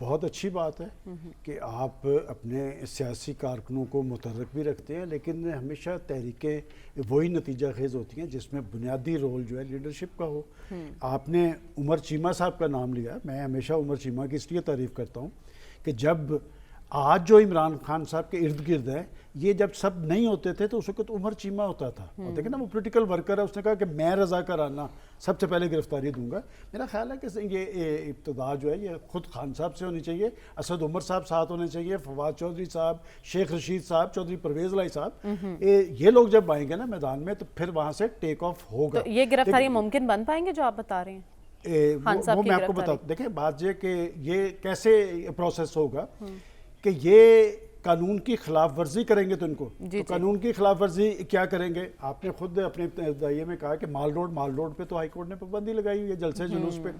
بہت اچھی بات ہے کہ آپ اپنے سیاسی کارکنوں کو متحرک بھی رکھتے ہیں، لیکن ہمیشہ تحریکیں وہی نتیجہ خیز ہوتی ہیں جس میں بنیادی رول جو ہے لیڈرشپ کا ہو۔ آپ نے عمر چیمہ صاحب کا نام لیا، میں ہمیشہ عمر چیمہ کی اس لیے تعریف کرتا ہوں کہ جب آج جو عمران خان صاحب کے ارد گرد ہے، یہ جب سب نہیں ہوتے تھے تو اس وقت عمر چیمہ ہوتا تھا، اور دیکھیں نا وہ پولیٹیکل ورکر ہے، اس نے کہا کہ میں رضاکارانہ سب سے پہلے گرفتاری دوں گا۔ میرا خیال ہے کہ یہ ابتدا جو ہے یہ خود خان صاحب سے ہونی چاہیے، اسد عمر صاحب ساتھ ہونے چاہیے، فواد چودھری صاحب، شیخ رشید صاحب، چودھری پرویز الہی صاحب، یہ لوگ جب آئیں گے نا میدان میں تو پھر وہاں سے ٹیک آف ہوگا۔ تو یہ گرفتاری ممکن بن پائیں گے جو آپ بتا رہے ہیں؟ وہ میں آپ کو بتا دیکھیں بات یہ کہ یہ کیسے پروسیس ہوگا کہ یہ قانون کی خلاف ورزی کریں گے تو ان کو تو قانون کی خلاف ورزی کیا کریں گے؟ آپ نے خود اپنے دائیے میں کہا کہ مال روڈ پہ تو ہائی کورٹ نے پابندی لگائی ہوئی ہے جلسے جلوس پہ۔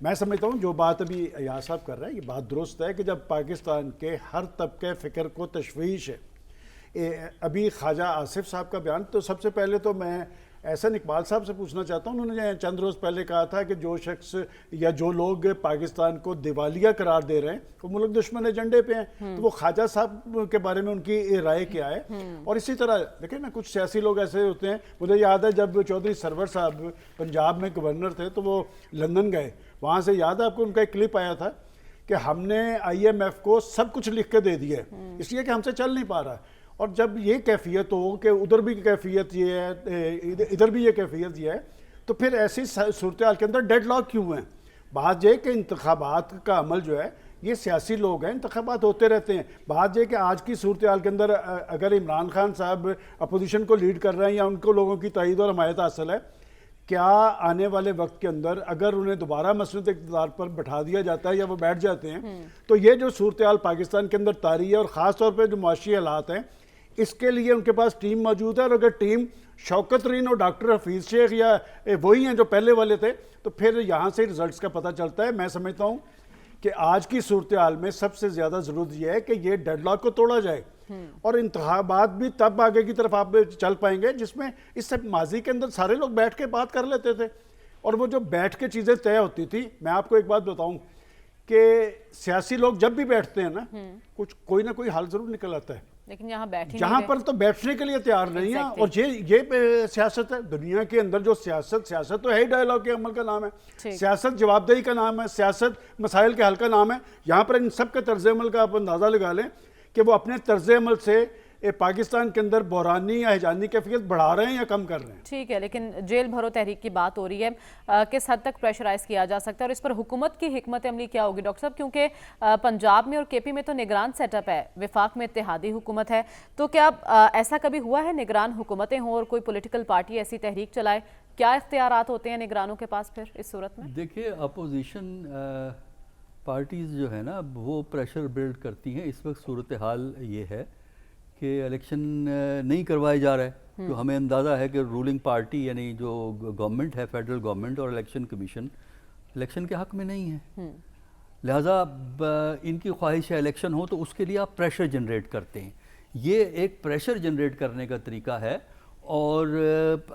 میں سمجھتا ہوں جو بات ابھی ایاز صاحب کر رہے ہیں یہ بات درست ہے کہ جب پاکستان کے ہر طبقے فکر کو تشویش ہے، ابھی خواجہ آصف صاحب کا بیان، تو سب سے پہلے تو میں احسن اقبال صاحب سے پوچھنا چاہتا ہوں، انہوں نے چند روز پہلے کہا تھا کہ جو شخص یا جو لوگ پاکستان کو دیوالیہ قرار دے رہے ہیں وہ ملک دشمن ایجنڈے پہ ہیں، تو وہ خواجہ صاحب کے بارے میں ان کی رائے کیا ہے؟ اور اسی طرح دیکھیں نا کچھ سیاسی لوگ ایسے ہوتے ہیں، مجھے یاد ہے جب چودھری سرور صاحب پنجاب میں گورنر تھے تو وہ لندن گئے، وہاں سے یاد ہے آپ کو ان کا ایک کلپ آیا تھا کہ ہم نے IMF کو سب کچھ لکھ کے دے دیا ہے اس لیے کہ ہم سے چل نہیں پا رہا۔ اور جب یہ کیفیت ہو کہ ادھر بھی کیفیت یہ ہے ادھر بھی یہ کیفیت یہ ہے تو پھر ایسی صورتحال کے اندر ڈیڈ لاک کیوں ہیں؟ بات یہ کہ انتخابات کا عمل جو ہے یہ سیاسی لوگ ہیں، انتخابات ہوتے رہتے ہیں۔ بات یہ کہ آج کی صورتحال کے اندر اگر عمران خان صاحب اپوزیشن کو لیڈ کر رہے ہیں یا ان کو لوگوں کی تائید اور حمایت حاصل ہے، کیا آنے والے وقت کے اندر اگر انہیں دوبارہ مسند اقتدار پر بٹھا دیا جاتا ہے یا وہ بیٹھ جاتے ہیں تو یہ جو صورتحال پاکستان کے اندر طاری ہے اور خاص طور پہ جو معاشی حالات ہیں اس کے لیے ان کے پاس ٹیم موجود ہے، اور اگر ٹیم شوکت ترین اور ڈاکٹر حفیظ شیخ یا وہی ہیں جو پہلے والے تھے تو پھر یہاں سے رزلٹس کا پتہ چلتا ہے۔ میں سمجھتا ہوں کہ آج کی صورتحال میں سب سے زیادہ ضرورت یہ ہے کہ یہ ڈیڈ لاک کو توڑا جائے اور انتخابات بھی تب آگے کی طرف آپ چل پائیں گے جس میں اس سے ماضی کے اندر سارے لوگ بیٹھ کے بات کر لیتے تھے اور وہ جو بیٹھ کے چیزیں طے ہوتی تھی۔ میں آپ کو ایک بات بتاؤں کہ سیاسی لوگ جب بھی بیٹھتے ہیں نا کچھ کوئی نہ کوئی حل ضرور نکل آتا ہے، لیکن یہاں پر تو بیٹھنے کے لیے تیار نہیں ہے۔ اور یہ سیاست ہے دنیا کے اندر جو سیاست تو ہے ہی ڈائیلاگ کے عمل کا نام ہے، سیاست جواب دہی کا نام ہے، سیاست مسائل کے حل کا نام ہے۔ یہاں پر ان سب کے طرز عمل کا آپ اندازہ لگا لیں کہ وہ اپنے طرز عمل سے پاکستان کے اندر بحرانی یا ہیجانی کیفیت بڑھا رہے ہیں یا کم کر رہے ہیں۔ ٹھیک ہے، لیکن جیل بھرو تحریک کی بات ہو رہی ہے، کس حد تک پریشرائز کیا جا سکتا ہے اور اس پر حکومت کی حکمت عملی کیا ہوگی ڈاکٹر صاحب؟ کیونکہ پنجاب میں اور KP میں تو نگران سیٹ اپ ہے، وفاق میں اتحادی حکومت ہے، تو کیا ایسا کبھی ہوا ہے نگران حکومتیں ہوں اور کوئی پولیٹیکل پارٹی ایسی تحریک چلائے؟ کیا اختیارات ہوتے ہیں نگرانوں کے پاس پھر اس صورت میں؟ دیکھیے اپوزیشن پارٹیز جو ہے نا وہ پریشر بلڈ کرتی ہیں۔ اس وقت صورتحال یہ ہے کہ الیکشن نہیں کروائے جا رہا ہے، جو ہمیں اندازہ ہے کہ رولنگ پارٹی یعنی جو گورنمنٹ ہے فیڈرل گورنمنٹ اور الیکشن کمیشن الیکشن کے حق میں نہیں ہے، لہٰذا ان کی خواہش ہے الیکشن ہو تو اس کے لیے آپ پریشر جنریٹ کرتے ہیں۔ یہ ایک پریشر جنریٹ کرنے کا طریقہ ہے اور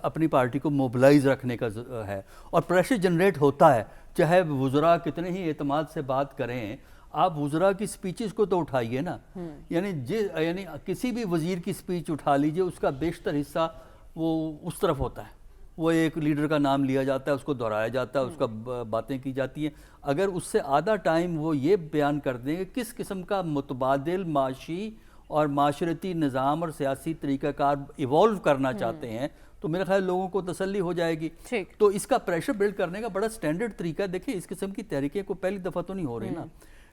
اپنی پارٹی کو موبلائز رکھنے کا ہے، اور پریشر جنریٹ ہوتا ہے چاہے وزراء کتنے ہی اعتماد سے بات کریں۔ آپ وزراء کی سپیچز کو تو اٹھائیے نا، یعنی کسی بھی وزیر کی سپیچ اٹھا لیجئے، اس کا بیشتر حصہ وہ اس طرف ہوتا ہے، وہ ایک لیڈر کا نام لیا جاتا ہے، اس کو دہرایا جاتا ہے، اس کا باتیں کی جاتی ہیں۔ اگر اس سے آدھا ٹائم وہ یہ بیان کر دیں کہ کس قسم کا متبادل معاشی اور معاشرتی نظام اور سیاسی طریقہ کار ایوالو کرنا چاہتے ہیں تو میرے خیال لوگوں کو تسلی ہو جائے گی۔ تو اس کا پریشر بلڈ کرنے کا بڑا سٹینڈرڈ طریقہ ہے۔ دیکھیں اس قسم کی تحریکیں کو پہلی دفعہ تو نہیں ہو رہی نا،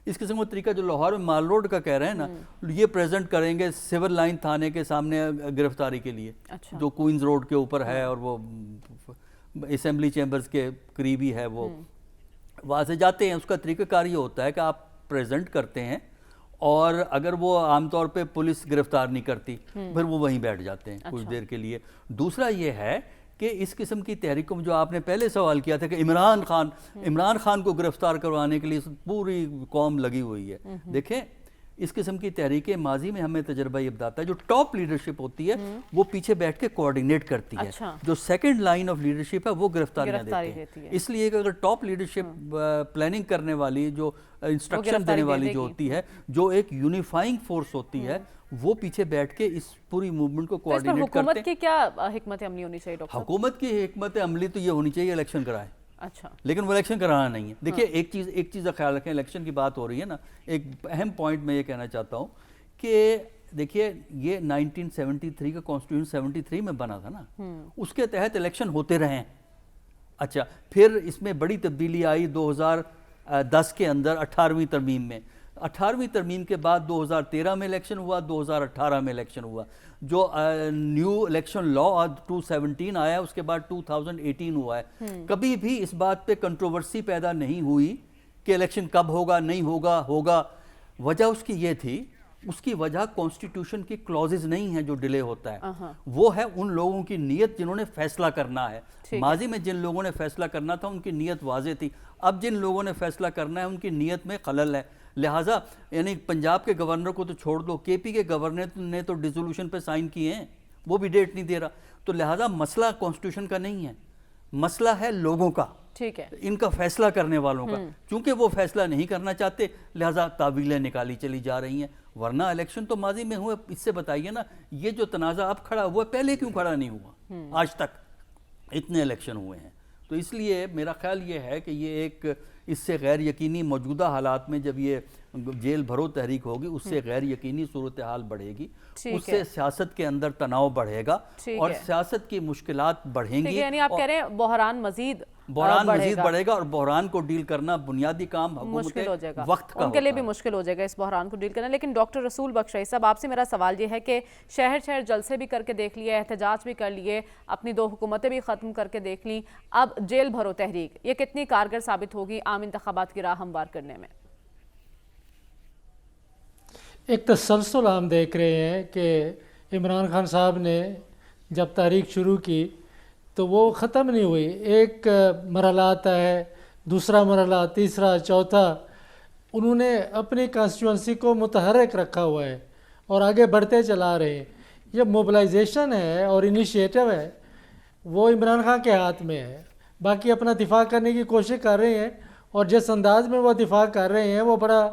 اس قسم کا طریقہ جو لاہور میں مال روڈ کا کہہ رہے ہیں نا، یہ پریزنٹ کریں گے سول لائن تھانے کے سامنے گرفتاری کے لیے، جو کوئنز روڈ کے اوپر ہے اور وہ اسمبلی چیمبرز کے قریبی ہے، وہ وہاں سے جاتے ہیں۔ اس کا طریقہ کار یہ ہوتا ہے کہ آپ پریزنٹ کرتے ہیں اور اگر وہ عام طور پہ پولیس گرفتار نہیں کرتی پھر وہ وہیں بیٹھ جاتے ہیں کچھ دیر کے لیے۔ دوسرا یہ ہے کہ اس قسم کی تحریکوں جو آپ نے پہلے سوال کیا تھا کہ عمران خان کو گرفتار کروانے کے لیے پوری قوم لگی ہوئی ہے، دیکھیں اس قسم کی تحریکیں ماضی میں ہمیں تجربہ یہ بتاتا ہے جو ٹاپ لیڈرشپ ہوتی ہے وہ پیچھے بیٹھ کے کوآرڈینیٹ کرتی ہے، جو سیکنڈ لائن آف لیڈرشپ ہے وہ گرفتاریاں دیتے ہیں۔ اس لیے کہ اگر ٹاپ لیڈرشپ پلاننگ کرنے والی، جو انسٹرکشن دینے والی جو ہوتی ہے، جو ایک یونیفائنگ فورس ہوتی ہے، وہ پیچھے بیٹھ کے اس پوری موومنٹ کو کوآرڈینیٹ کرتے ہیں۔ حکومت کی کیا حکمت عملی ہونی چاہیے ڈاکٹر؟ حکومت کی حکمت عملی تو یہ ہونی چاہیے الیکشن کرائے، اچھا، لیکن لیکن وہ الیکشن کرانا نہیں ہے۔ دیکھیے ایک چیز کا خیال رکھیں، الیکشن کی بات ہو رہی ہے نا، ایک اہم پوائنٹ میں یہ کہنا چاہتا ہوں کہ دیکھیے یہ 1973 کا کانسٹیٹیوشن 73 میں بنا تھا نا، اس کے تحت الیکشن ہوتے رہے ہیں۔ اچھا، پھر اس میں بڑی تبدیلی آئی 2010 کے اندر 18ویں ترمیم میں۔ 18ویں ترمیم کے بعد 2013 میں الیکشن ہوا، 2018 میں الیکشن ہوا۔ جو نیو الیکشن لا 2017 آیا، اس کے بعد 2018 ہوا ہے۔ کبھی بھی اس بات پہ کنٹروورسی پیدا نہیں ہوئی کہ الیکشن کب ہوگا، نہیں ہوگا۔ وجہ اس کی یہ تھی، اس کی وجہ کانسٹیٹیوشن کی کلوزز نہیں ہیں جو ڈیلے ہوتا ہے، وہ ہے ان لوگوں کی نیت جنہوں نے فیصلہ کرنا ہے۔ ماضی میں جن لوگوں نے فیصلہ کرنا تھا ان کی نیت واضح تھی، اب جن لوگوں نے فیصلہ کرنا ہے ان کی نیت میں خلل ہے۔ لہٰذا یعنی پنجاب کے گورنر کو تو چھوڑ دو، کے پی کے گورنر نے تو ڈیزولوشن پہ سائن کیے ہیں، وہ بھی ڈیٹ نہیں دے رہا۔ تو لہٰذا مسئلہ کانسٹیٹیوشن کا نہیں ہے، مسئلہ ہے لوگوں کا، ٹھیک ہے، ان کا فیصلہ کرنے والوں کا۔ چونکہ وہ فیصلہ نہیں کرنا چاہتے لہٰذا تعویلیں نکالی چلی جا رہی ہیں، ورنہ الیکشن تو ماضی میں ہوئے۔ اس سے بتائیے نا، یہ جو تنازع اب کھڑا ہوا ہے پہلے کیوں کھڑا نہیں ہوا؟ آج تک اتنے الیکشن ہوئے ہیں۔ تو اس لیے میرا خیال یہ ہے کہ یہ ایک اس سے غیر یقینی موجودہ حالات میں جب یہ جیل بھرو تحریک ہوگی، اس سے غیر یقینی صورتحال بڑھے گی، اس سے سیاست کے اندر تناؤ بڑھے گا اور سیاست کی مشکلات بڑھیں گی۔ یعنی آپ کہہ رہے ہیں بحران مزید بڑھے گا، اور بحران کو ڈیل کرنا بنیادی کام حکومت وقت کا، ان کے لیے بھی مشکل ہو جائے گا اس بحران کو ڈیل کرنا۔ لیکن ڈاکٹر رسول بخش رئی صاحب، آپ سے میرا سوال یہ ہے کہ شہر شہر جلسے بھی کر کے دیکھ لیے، احتجاج بھی کر لیے، اپنی 2 حکومتیں بھی ختم کر کے دیکھ لیں، اب جیل بھرو تحریک یہ کتنی کارگر ثابت ہوگی عام انتخابات کی راہ ہموار کرنے میں؟ ایک تسلسل ہم دیکھ رہے ہیں کہ عمران خان صاحب نے جب تحریک شروع کی تو وہ ختم نہیں ہوئی، ایک مرحلہ آتا ہے، دوسرا مرحلہ، تیسرا، چوتھا، انہوں نے اپنی کانسٹیٹوئنسی کو متحرک رکھا ہوا ہے اور آگے بڑھتے چلا رہے ہیں۔ یہ موبلائزیشن ہے اور انیشیٹو ہے وہ عمران خان کے ہاتھ میں ہے، باقی اپنا دفاع کرنے کی کوشش کر رہے ہیں، اور جس انداز میں وہ دفاع کر رہے ہیں وہ بڑا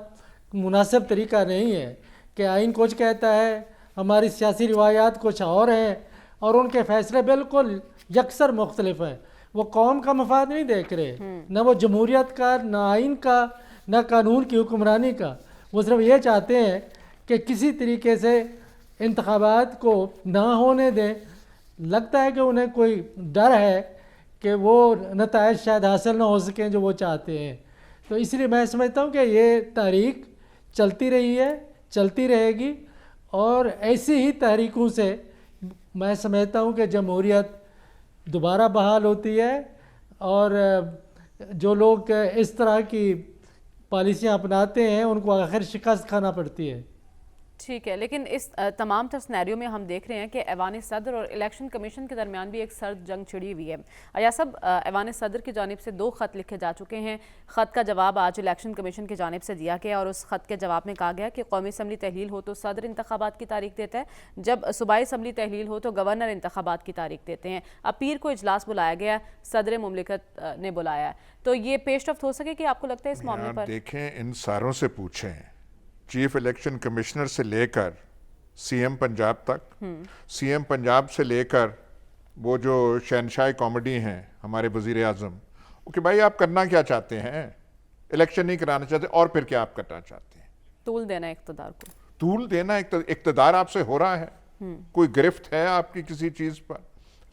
مناسب طریقہ نہیں ہے کہ آئین کچھ کہتا ہے، ہماری سیاسی روایات کچھ اور ہیں، اور ان کے فیصلے بالکل یکسر مختلف ہیں۔ وہ قوم کا مفاد نہیں دیکھ رہے، نہ وہ جمہوریت کا، نہ آئین کا، نہ قانون کی حکمرانی کا۔ وہ صرف یہ چاہتے ہیں کہ کسی طریقے سے انتخابات کو نہ ہونے دیں۔ لگتا ہے کہ انہیں کوئی ڈر ہے کہ وہ نتائج شاید حاصل نہ ہو سکیں جو وہ چاہتے ہیں۔ تو اس لیے میں سمجھتا ہوں کہ یہ تحریک چلتی رہی ہے، چلتی رہے گی، اور ایسی ہی تحریکوں سے میں سمجھتا ہوں کہ جمہوریت دوبارہ بحال ہوتی ہے، اور جو لوگ اس طرح کی پالیسیاں اپناتے ہیں ان کو آخر شکست کھانا پڑتی ہے۔ ٹھیک ہے، لیکن اس تمام تر سینیریو میں ہم دیکھ رہے ہیں کہ ایوان صدر اور الیکشن کمیشن کے درمیان بھی ایک سرد جنگ چھڑی ہوئی ہے۔ ایاز صاحب، ایوان صدر کی جانب سے 2 خط لکھے جا چکے ہیں۔ خط کا جواب آج الیکشن کمیشن کی جانب سے دیا گیا، اور اس خط کے جواب میں کہا گیا کہ قومی اسمبلی تحلیل ہو تو صدر انتخابات کی تاریخ دیتا ہے، جب صوبائی اسمبلی تحلیل ہو تو گورنر انتخابات کی تاریخ دیتے ہیں۔ اب پیر کو اجلاس بلایا گیا، صدر مملکت نے بلایا ہے، تو یہ پیش رفت ہو سکے کہ آپ کو لگتا ہے اس معاملے پر؟ آپ دیکھیں، ان ساروں سے پوچھیں، چیف الیکشن کمشنر سے لے کر سی ایم پنجاب تک، سی ایم پنجاب سے لے کر وہ جو شہنشاہ کامیڈی ہیں ہمارے وزیر اعظم، کہ بھائی آپ کرنا کیا چاہتے ہیں؟ الیکشن نہیں کرانا چاہتے، اور پھر کیا آپ کرنا چاہتے ہیں؟ طول دینا اقتدار کو، طول دینا اقتدار آپ سے ہو رہا ہے؟ کوئی گرفت ہے آپ کی کسی چیز پر؟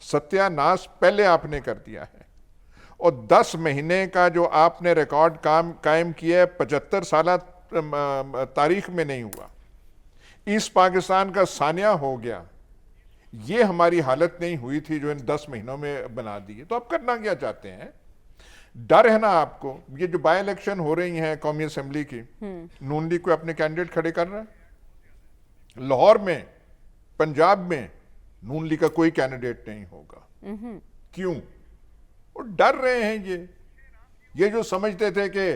ستیہ ناش پہلے آپ نے کر دیا ہے، اور 10 مہینے کا جو آپ نے ریکارڈ قائم کیا ہے 75 سالہ تاریخ میں نہیں ہوا۔ ایسٹ پاکستان کا ثانیہ ہو گیا، یہ ہماری حالت نہیں ہوئی تھی جو ان 10 مہینوں میں بنا دی ہے۔ تو آپ کرنا کیا چاہتے ہیں؟ ڈر ہے نا آپ کو؟ یہ جو بائی الیکشن ہو رہی ہیں قومی اسمبلی کی، نون لیگ کو اپنے کینڈیڈیٹ کھڑے کر رہا ہے۔ لاہور میں، پنجاب میں نون لیگ کا کوئی کینڈیڈیٹ نہیں ہوگا۔ کیوں؟ وہ ڈر رہے ہیں۔ یہ جو سمجھتے تھے کہ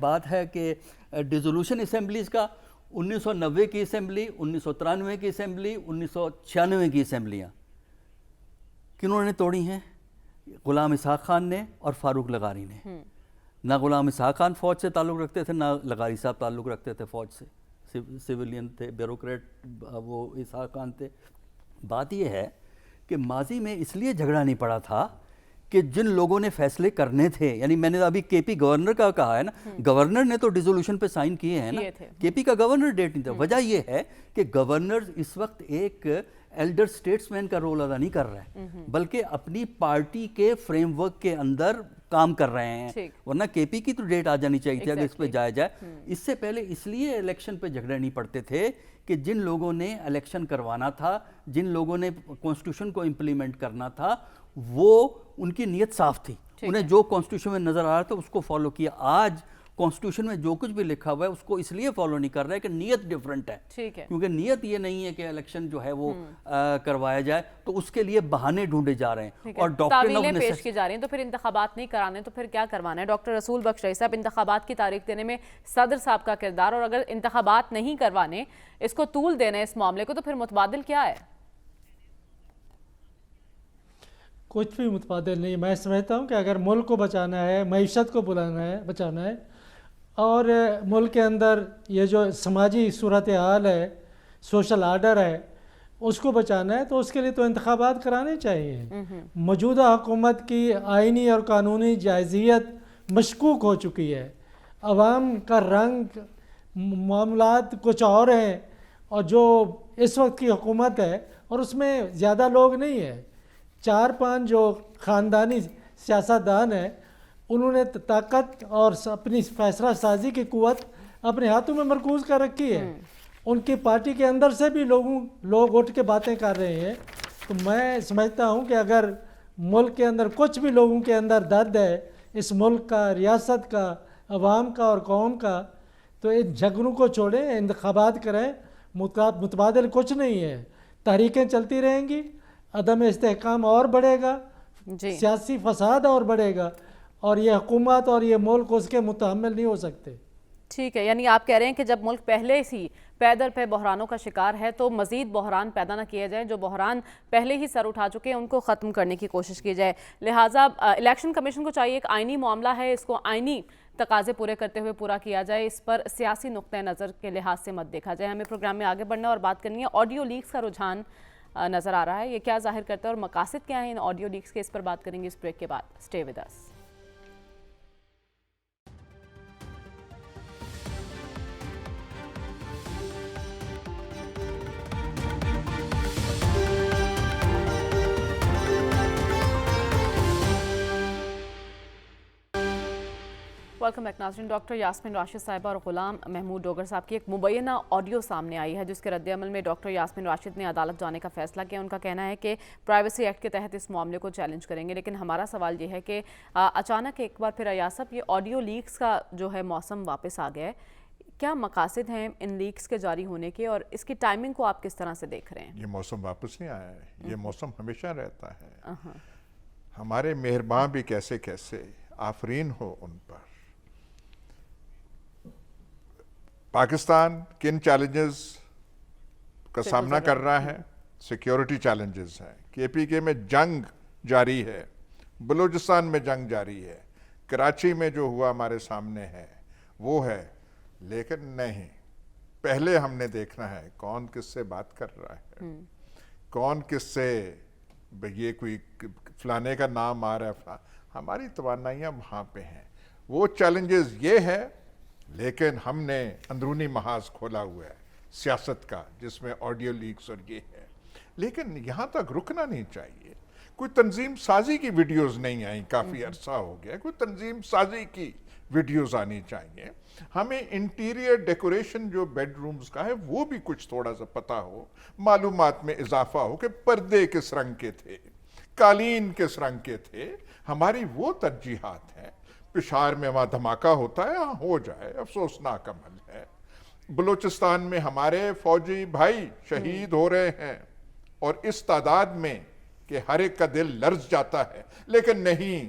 بات ہے کہ ڈیزولوشن اسمبلیز کا، 1990 کی اسمبلی، 1993 کی اسمبلی، 1996 کی اسمبلیاں کنہوں نے توڑی ہیں؟ غلام اسحاق خان نے اور فاروق لغاری نے۔ نہ غلام اسحاق خان فوج سے تعلق رکھتے تھے، نہ لغاری صاحب تعلق رکھتے تھے فوج سے، سیولین تھے، بیوروکریٹ وہ اسحاق خان تھے۔ بات یہ ہے کہ ماضی میں اس لیے جھگڑا نہیں پڑا تھا کہ جن لوگوں نے فیصلے کرنے تھے، یعنی میں نے ابھی کے پی گورنر کا کہا ہے نا، گورنر نے تو ڈیزولوشن پہ سائن کیے ہیں نا، کے پی کا گورنر ڈیٹ نہیں تھا۔ وجہ یہ ہے کہ گورنر اس وقت ایک ایلڈر سٹیٹس مین کا رول ادا نہیں کر رہا ہے، بلکہ اپنی پارٹی کے فریم ورک کے اندر کام کر رہے ہیں، ورنہ کے پی کی تو ڈیٹ آ جانی چاہیے تھی اگر اس پہ جایا جائے۔ اس سے پہلے اس لیے الیکشن پہ جھگڑے نہیں پڑتے تھے کہ جن لوگوں نے الیکشن کروانا تھا، جن لوگوں نے کانسٹیٹیوشن کو امپلیمنٹ کرنا تھا، وہ ان کی نیت صاف تھی، انہیں جو کانسٹیٹیوشن میں نظر آ رہا تھا اس کو فالو کیا۔ آج کانسٹیٹیوشن میں جو کچھ بھی لکھا ہوا ہے اس کو اس لیے فالو نہیں کر رہا ہے کہ نیت ڈیفرنٹ ہے، کیونکہ نیت یہ نہیں ہے کہ الیکشن جو ہے وہ کروایا جائے، تو اس کے لیے بہانے ڈھونڈے جا رہے ہیں اور تعویلیں پیش کی جا رہی ہیں۔ تو پھر انتخابات نہیں کرانے تو پھر کیا کروانا ہے؟ ڈاکٹر رسول بخش رئی صاحب، انتخابات کی تاریخ دینے میں صدر صاحب کا کردار، اور اگر انتخابات نہیں کروانے، اس کو طول دینا ہے اس معاملے کو، تو پھر متبادل کیا ہے؟ کچھ بھی متبادل نہیں۔ میں سمجھتا ہوں کہ اگر ملک کو بچانا ہے، معیشت کو بچانا ہے، اور ملک کے اندر یہ جو سماجی صورتحال ہے، سوشل آرڈر ہے، اس کو بچانا ہے، تو اس کے لیے تو انتخابات کرانے چاہیے۔ موجودہ حکومت کی آئینی اور قانونی جائزیت مشکوک ہو چکی ہے، عوام کا رنگ، معاملات کچھ اور ہیں، اور جو اس وقت کی حکومت ہے اور اس میں زیادہ لوگ نہیں ہیں، 4-5 جو خاندانی سیاستدان ہیں، انہوں نے طاقت اور اپنی فیصلہ سازی کی قوت اپنے ہاتھوں میں مرکوز کر رکھی ہے۔ ان کی پارٹی کے اندر سے بھی لوگ اٹھ کے باتیں کر رہے ہیں۔ تو میں سمجھتا ہوں کہ اگر ملک کے اندر کچھ بھی لوگوں کے اندر درد ہے، اس ملک کا، ریاست کا، عوام کا اور قوم کا، تو ان جھگڑوں کو چھوڑیں، انتخابات کریں۔ متبادل کچھ نہیں ہے، تحریکیں چلتی رہیں گی، عدم استحکام اور بڑھے گا، سیاسی فساد اور بڑھے گا، اور یہ حکومت اور یہ ملک اس کے متحمل نہیں ہو سکتے۔ ٹھیک ہے، یعنی آپ کہہ رہے ہیں کہ جب ملک پہلے ہی پیدر پہ بحرانوں کا شکار ہے تو مزید بحران پیدا نہ کیے جائیں، جو بحران پہلے ہی سر اٹھا چکے ہیں ان کو ختم کرنے کی کوشش کی جائے۔ لہٰذا الیکشن کمیشن کو چاہیے، ایک آئینی معاملہ ہے، اس کو آئینی تقاضے پورے کرتے ہوئے پورا کیا جائے، اس پر سیاسی نقطہ نظر کے لحاظ سے مت دیکھا جائے۔ ہمیں پروگرام میں آگے بڑھنا اور بات کرنی ہے، آڈیو لیکس کا رجحان نظر آ رہا ہے، یہ کیا ظاہر کرتا ہے اور مقاصد کیا ہیں ان آڈیو لیکس کے، اس پر بات کریں گے اس بریک کے بعد۔ Stay with us. Welcome back ناظرین۔ ڈاکٹر یاسمین راشد صاحبہ اور غلام محمود ڈوگر صاحب کی ایک مبینہ آڈیو سامنے آئی ہے، جس کے رد عمل میں ڈاکٹر یاسمین راشد نے عدالت جانے کا فیصلہ کیا۔ ان کا کہنا ہے کہ پرائیویسی ایکٹ کے تحت اس معاملے کو چیلنج کریں گے، لیکن ہمارا سوال یہ ہے کہ اچانک ایک بار پھر ایاز صاحب، یہ آڈیو لیکس کا جو ہے موسم واپس آ گیا ہے، کیا مقاصد ہیں ان لیکس کے جاری ہونے کے، اور اس کی ٹائمنگ کو آپ کس طرح سے دیکھ رہے ہیں؟ یہ موسم واپس نہیں آیا ہے، یہ موسم ہمیشہ رہتا ہے۔ ہمارے مہرباں بھی کیسے کیسے، آفرین ہو ان پر۔ پاکستان کن چیلنجز کا سامنا کر رہا ہے؟ سیکیورٹی چیلنجز ہیں، کے پی کے میں جنگ جاری ہے، بلوچستان میں جنگ جاری ہے، کراچی میں جو ہوا ہمارے سامنے ہے وہ ہے، لیکن نہیں، پہلے ہم نے دیکھنا ہے کون کس سے بات کر رہا ہے، کون کس سے، یہ کوئی فلانے کا نام آ رہا ہے، ہماری توانائیاں وہاں پہ ہیں۔ وہ چیلنجز یہ ہے، لیکن ہم نے اندرونی محاذ کھولا ہوا ہے سیاست کا، جس میں آڈیو لیکس اور یہ ہے، لیکن یہاں تک رکنا نہیں چاہیے۔ کوئی تنظیم سازی کی ویڈیوز نہیں آئیں، کافی عرصہ ہو گیا، کوئی تنظیم سازی کی ویڈیوز آنی چاہیے۔ ہمیں انٹیریئر ڈیکوریشن جو بیڈ رومز کا ہے وہ بھی کچھ تھوڑا سا پتہ ہو، معلومات میں اضافہ ہو کہ پردے کس رنگ کے تھے، قالین کس رنگ کے تھے۔ ہماری وہ ترجیحات ہیں۔ پشاور میں وہاں دھماکہ ہوتا ہے، ہاں ہو جائے، افسوسناک عمل ہے۔ بلوچستان میں ہمارے فوجی بھائی شہید ہو رہے ہیں، اور اس تعداد میں کہ ہر ایک کا دل لرز جاتا ہے، لیکن نہیں،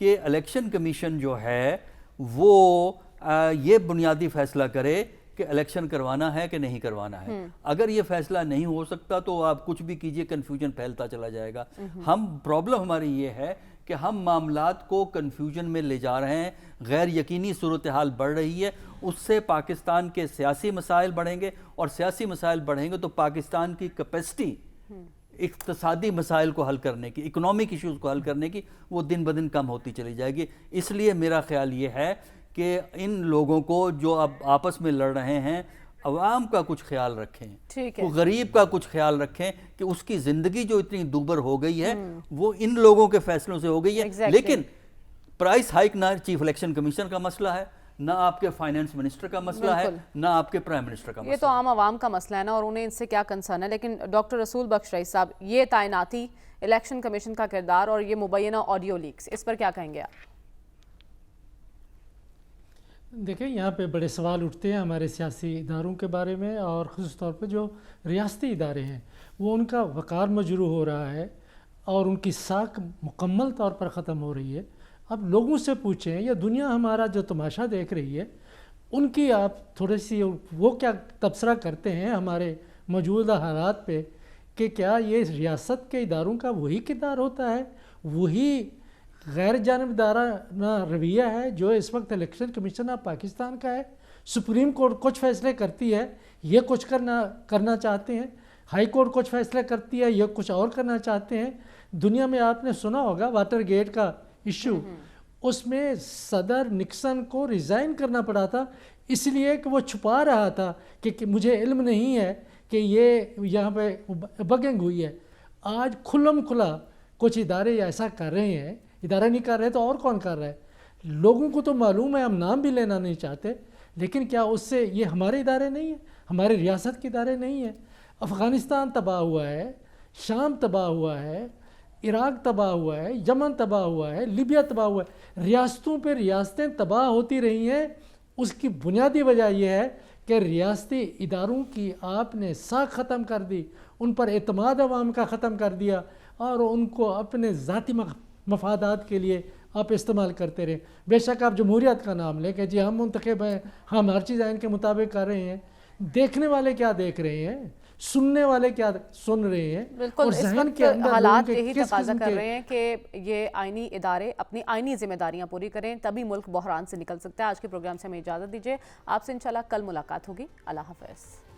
کہ الیکشن کمیشن جو ہے وہ یہ بنیادی فیصلہ کرے کہ الیکشن کروانا ہے کہ نہیں کروانا ہے. اگر یہ فیصلہ نہیں ہو سکتا تو آپ کچھ بھی کیجئے، کنفیوژن پھیلتا چلا جائے گا. پرابلم ہماری یہ ہے کہ ہم معاملات کو کنفیوژن میں لے جا رہے ہیں، غیر یقینی صورتحال بڑھ رہی ہے. اس سے پاکستان کے سیاسی مسائل بڑھیں گے، اور سیاسی مسائل بڑھیں گے تو پاکستان کی کیپیسٹی اقتصادی مسائل کو حل کرنے کی، اکنامک ایشوز کو حل کرنے کی، وہ دن بدن کم ہوتی چلی جائے گی. اس لیے میرا خیال یہ ہے کہ ان لوگوں کو جو اب آپس میں لڑ رہے ہیں، عوام کا کچھ خیال رکھیں، غریب کا کچھ خیال رکھیں کہ اس کی زندگی جو اتنی دوبر ہو گئی ہے وہ ان لوگوں کے فیصلوں سے ہو گئی ہے. لیکن پرائس ہائیک نہ چیف الیکشن کمیشن کا مسئلہ ہے، نہ آپ کے فائنانس منسٹر کا مسئلہ ہے، نہ آپ کے پرائم منسٹر کا مسئلہ ہے. یہ تو عام عوام کا مسئلہ ہے نا، اور انہیں ان سے کیا کنسرن ہے. لیکن ڈاکٹر رسول بخش رئیس صاحب، یہ تعیناتی، الیکشن کمیشن کا کردار اور یہ مبینہ آڈیو لیکس، اس پر کیا کہیں گے آپ؟ دیکھیں، یہاں پہ بڑے سوال اٹھتے ہیں ہمارے سیاسی اداروں کے بارے میں، اور خصوص طور پہ جو ریاستی ادارے ہیں وہ ان کا وقار مجروح ہو رہا ہے اور ان کی ساکھ مکمل طور پر ختم ہو رہی ہے. اب لوگوں سے پوچھیں، یا دنیا ہمارا جو تماشا دیکھ رہی ہے ان کی آپ تھوڑی سی وہ کیا تبصرہ کرتے ہیں ہمارے موجودہ حالات پہ، کہ کیا یہ ریاست کے اداروں کا وہی کردار ہوتا ہے، وہی غیر جانبدارانہ رویہ ہے جو اس وقت الیکشن کمیشن آف پاکستان کا ہے. سپریم کورٹ کچھ فیصلے کرتی ہے، یہ کچھ کرنا چاہتے ہیں. ہائی کورٹ کچھ فیصلے کرتی ہے، یہ کچھ اور کرنا چاہتے ہیں. دنیا میں آپ نے سنا ہوگا واٹر گیٹ کا ایشو، اس میں صدر نکسن کو ریزائن کرنا پڑا تھا اس لیے کہ وہ چھپا رہا تھا کہ مجھے علم نہیں ہے کہ یہ یہاں پہ بگنگ ہوئی ہے. آج کھلم کھلا کچھ ادارے ایسا کر رہے ہیں، ادارہ نہیں کر رہے تو اور کون کر رہا ہے؟ لوگوں کو تو معلوم ہے، ہم نام بھی لینا نہیں چاہتے، لیکن کیا اس سے یہ ہمارے ادارے نہیں ہیں، ہمارے ریاست کے ادارے نہیں ہیں؟ افغانستان تباہ ہوا ہے، شام تباہ ہوا ہے، عراق تباہ ہوا ہے، یمن تباہ ہوا ہے، لیبیا تباہ ہوا ہے. ریاستوں پہ ریاستیں تباہ ہوتی رہی ہیں. اس کی بنیادی وجہ یہ ہے کہ ریاستی اداروں کی آپ نے ساکھ ختم کر دی، ان پر اعتماد عوام کا ختم کر دیا، اور ان کو اپنے ذاتی مفادات کے لیے آپ استعمال کرتے رہے. بے شک آپ جمہوریت کا نام لیں کہ جی ہم منتخب ہیں، ہم ہر چیز ان کے مطابق کر رہے ہیں. دیکھنے والے کیا دیکھ رہے ہیں، سننے والے کیا سن رہے ہیں. بالکل، اس وقت حالات یہی تقاضا کر رہے ہیں کہ یہ آئینی ادارے اپنی آئینی ذمہ داریاں پوری کریں، تبھی ملک بحران سے نکل سکتا ہے. آج کے پروگرام سے ہمیں اجازت دیجیے، آپ سے انشاءاللہ کل ملاقات ہوگی. اللہ حافظ.